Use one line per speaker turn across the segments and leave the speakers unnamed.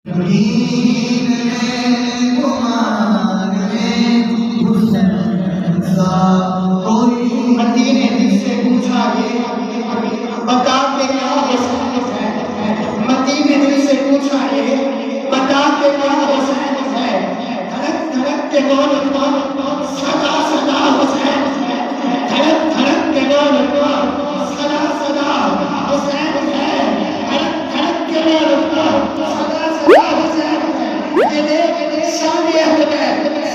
مدینے میں گمان میں حسین سا کوئی
مدینے دل سے پوچھا یہ بتا کے کیا حسین ہے، مدینے دل سے پوچھا یہ بتا کے کیا حسین ہے، دھڑک دھڑک کے بول صدا صدا حسین ہے، دھڑک دھڑک کے بول صدا صدا حسین ہے، دھڑک دھڑک کے بول صدا صدا حسین ہے۔ یہ دیکھ شان احمد ہے،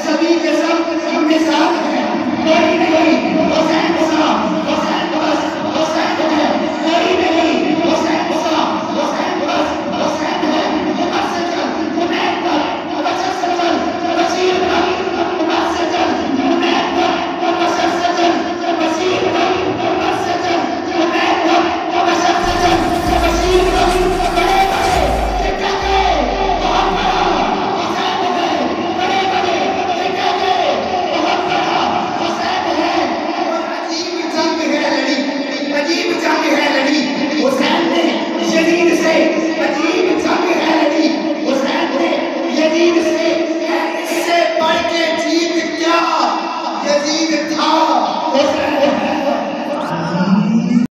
سبھی کے سب مثال ہے، کوئی نہیں حسین سا، حسین بس حسین ہے، کوئی نہیں حسین سا، حسین بس حسین ہے۔ عمر سے چل حنین تک، بشر سے چل بشیر تک، عمر سے چل حنین تک، بشر سے چل بشیر تک، عمر سے چل حنین تک، بشر سے چل بشیر تک۔ بڑے بڑے لکھا گئے بہت بڑا حسین ہے، بڑے بڑے لکھا گئے بہت بڑا حسین ہے۔ اور عجیب جنگ ہے لڑی، عجیب جنگ ہے لڑی حسین نے یزید سے، عجیب جنگ ہے لڑی حسین نے یزید سے۔ اس سے بڑھ کے جیت کیا یزید تھا حسین